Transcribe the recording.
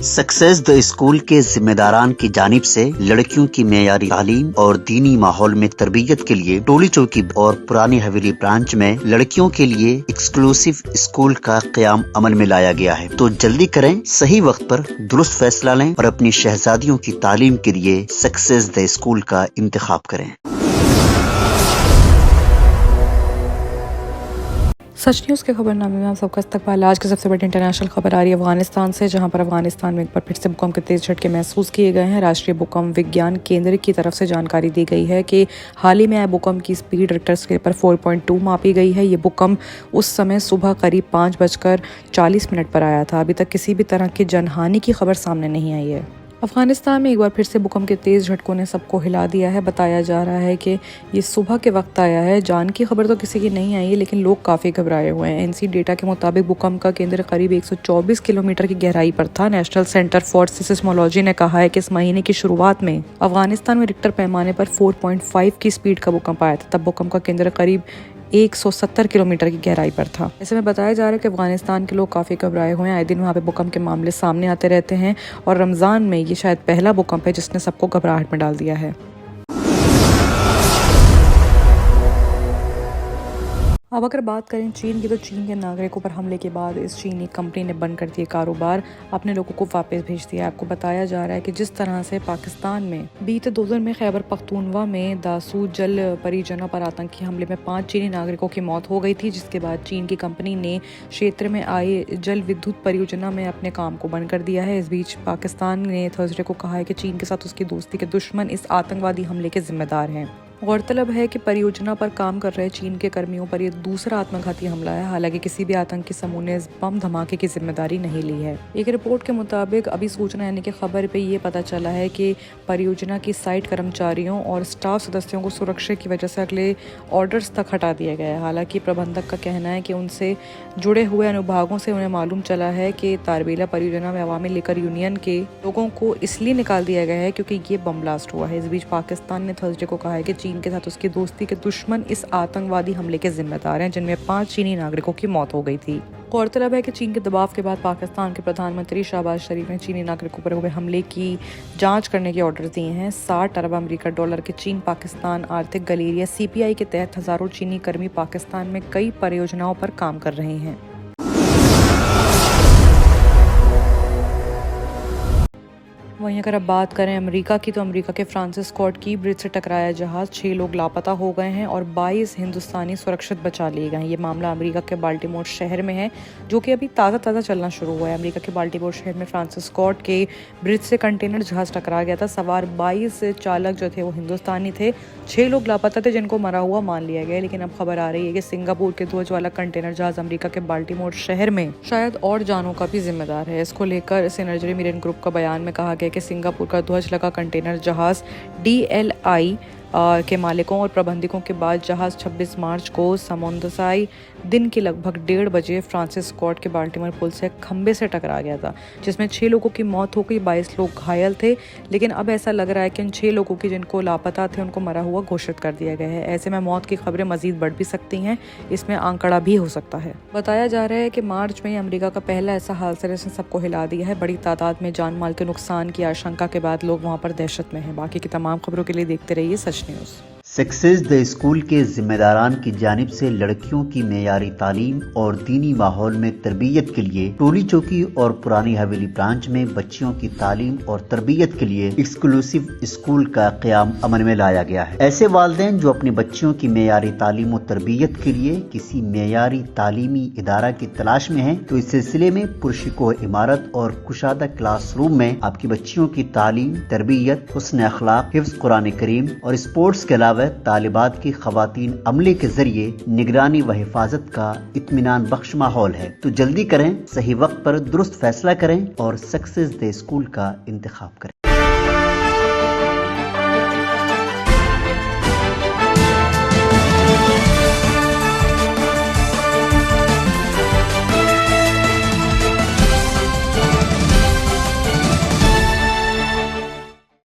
Success the school के जिम्मेदारान की जानिब से लड़कियों की मेयारी तालीम और दीनी माहौल में तरबियत के लिए टोली चौकी और पुरानी हवेली ब्रांच में लड़कियों के लिए एक्सक्लूसिव स्कूल का क़याम अमल में लाया गया है। तो जल्दी करें, सही वक्त पर दुरुस्त फैसला लें और अपनी शहजादियों की तालीम के लिए सक्सेस द स्कूल का इंतखाब करें। सच न्यूज़ के खबरनामे में आप सबका इस्तकबाल। आज की सबसे बड़ी इंटरनेशनल खबर आ रही है अफगानिस्तान से, जहां पर अफगानिस्तान में एक बार फिर से भूकंप के तेज झटके महसूस किए गए हैं। राष्ट्रीय भूकंप विज्ञान केंद्र की तरफ से जानकारी दी गई है कि हाल ही में आए भूकंप की स्पीड रिक्टर स्केल पर 4.2 मापी गई है। ये भूकंप उस समय सुबह करीब 5:40 पर आया था। अभी तक किसी भी तरह की जनहानि की खबर सामने नहीं आई है। अफगानिस्तान में एक बार फिर से भूकंप के तेज झटकों ने सबको हिला दिया है। बताया जा रहा है कि ये सुबह के वक्त आया है। जान की खबर तो किसी की नहीं आई है, लेकिन लोग काफ़ी घबराए हुए हैं। एनसी डेटा के मुताबिक भूकंप का केंद्र करीब 124 किलोमीटर की गहराई पर था। नेशनल सेंटर फॉर सिस्मोलॉजी ने कहा है कि इस महीने की शुरुआत में अफगानिस्तान में रिक्टर पैमाने पर 4.5 की स्पीड का भूकंप आया था। तब भूकंप का केंद्र करीब 170 किलोमीटर की गहराई पर था। ऐसे में बताया जा रहा है कि अफगानिस्तान के लोग काफ़ी घबराए हुए हैं। आए दिन वहाँ पे भूकंप के मामले सामने आते रहते हैं और रमज़ान में ये शायद पहला भूकंप है जिसने सबको घबराहट में डाल दिया है। अब अगर बात करें चीन की, तो चीन के नागरिकों पर हमले के बाद इस चीनी कंपनी ने बंद कर दिए कारोबार, अपने लोगों को वापस भेज दिया। आपको बताया जा रहा है कि जिस तरह से पाकिस्तान में बीते 2 दिन में खैबर पख्तूनवा में दासू जल परियोजना पर आतंकी हमले में 5 चीनी नागरिकों की मौत हो गई थी, जिसके बाद चीन की कंपनी ने क्षेत्र में आए जल विद्युत परियोजना में अपने काम को बंद कर दिया है। इस बीच पाकिस्तान ने थर्सडे को कहा है कि चीन के साथ उसकी दोस्ती के दुश्मन इस आतंकवादी हमले के जिम्मेदार हैं। गौरतलब है कि परियोजना पर काम कर रहे चीन के कर्मियों पर यह दूसरा आत्मघाती हमला है। हालांकि किसी भी आतंकी समूह ने इस बम धमाके की जिम्मेदारी नहीं ली है। एक रिपोर्ट के मुताबिक अभी सूचना यानी कि खबर पे ये पता चला है कि परियोजना की साइट कर्मचारियों और स्टाफ सदस्यों को सुरक्षा की वजह से अगले ऑर्डर्स तक हटा दिया गया है। हालांकि प्रबंधक का कहना है कि उनसे जुड़े हुए अनुभागों से उन्हें मालूम चला है कि तारबेला परियोजना में अवामी लेकर यूनियन के लोगों को इसलिए निकाल दिया गया है क्योंकि ये बम ब्लास्ट हुआ है। इस बीच पाकिस्तान ने थर्सडे को कहा है कि चीन के साथ उसकी दोस्ती के दुश्मन इस आतंकवादी हमले के जिम्मेदार हैं, जिनमें 5 चीनी नागरिकों की मौत हो गई थी। गौरतलब है कि चीन के दबाव के बाद पाकिस्तान के प्रधानमंत्री शहबाज शरीफ ने चीनी नागरिकों पर हुए हमले की जांच करने के ऑर्डर दिए हैं। 60 अरब अमेरिकी डॉलर के चीन पाकिस्तान आर्थिक गलेरिया CPI के तहत हजारों चीनी कर्मी पाकिस्तान में कई परियोजनाओं पर काम कर रहे हैं। वहीं अगर अब बात करें अमेरिका की, तो अमेरिका के फ्रांसिस स्कॉट की ब्रिज से टकराया जहाज 6 लोग लापता हो गए हैं और 22 हिंदुस्तानी सुरक्षित बचा लिए गए हैं। ये मामला अमेरिका के बाल्टीमोर शहर में है, जो कि अभी ताज़ा चलना शुरू हुआ है। अमेरिका के बाल्टीमोर शहर में फ्रांसिस स्कॉट के ब्रिज से कंटेनर जहाज टकरा गया था। सवार 22 चालक जो थे वो हिंदुस्तानी थे। 6 लोग लापता थे, जिनको मरा हुआ मान लिया गया। लेकिन अब खबर आ रही है कि सिंगापुर के ध्वज वाला कंटेनर जहाज अमेरिका के बाल्टीमोर शहर में शायद और जानों का भी जिम्मेदार है। इसको लेकर सिनर्जी मेरिन ग्रुप का बयान में कहा गया कि सिंगापुर का ध्वज लगा कंटेनर जहाज DLI के मालिकों और प्रबंधकों के बाद जहाज 26 मार्च को समुद्रसाई दिन के लगभग 1:30 बजे फ्रांसिस स्कॉट के बाल्टीमोर पुल से खंबे से टकरा गया था, जिसमें 6 लोगों की मौत हो गई, 22 लोग घायल थे। लेकिन अब ऐसा लग रहा है कि इन 6 लोगों की जिनको लापता थे उनको मरा हुआ घोषित कर दिया गया है। ऐसे में मौत की खबरें मजीद बढ़ भी सकती हैं, इसमें आंकड़ा भी हो सकता है। बताया जा रहा है कि मार्च में अमेरिका का पहला ऐसा हादसा जिसने सबको हिला दिया है। बड़ी तादाद में जान माल के नुकसान की आशंका के बाद लोग वहाँ पर दहशत में हैं। बाकी की तमाम खबरों के लिए देखते रहिए सच न्यूज़। सक्सेस द स्कूल के जिम्मेदारान की जानिब से लड़कियों की मेयारी तालीम और दीनी माहौल में तरबियत के लिए टोली चौकी और पुरानी हवेली ब्रांच में बच्चियों की तालीम और तरबियत के लिए एक्सक्लूसिव स्कूल का क़याम अमल में लाया गया है। ऐसे वालिदैन जो अपने बच्चियों की मेयारी तालीम और तरबियत के लिए किसी मेयारी तालीमी इदारा की तलाश में हैं, तो इस सिलसिले में पुरशिकोह इमारत और कुशादा क्लासरूम में आपकी बच्चियों की तालीम, तरबियत, हुस्न अखलाक, हिफ्ज़ कुरान करीम और स्पोर्ट्स के अलावा तालिबात की खवातीन अमले के जरिए निगरानी व हिफाजत का इत्मीनान बख्श माहौल है। तो जल्दी करें, सही वक्त पर दुरुस्त फैसला करें और सक्सेस द स्कूल का इंतखाब करें।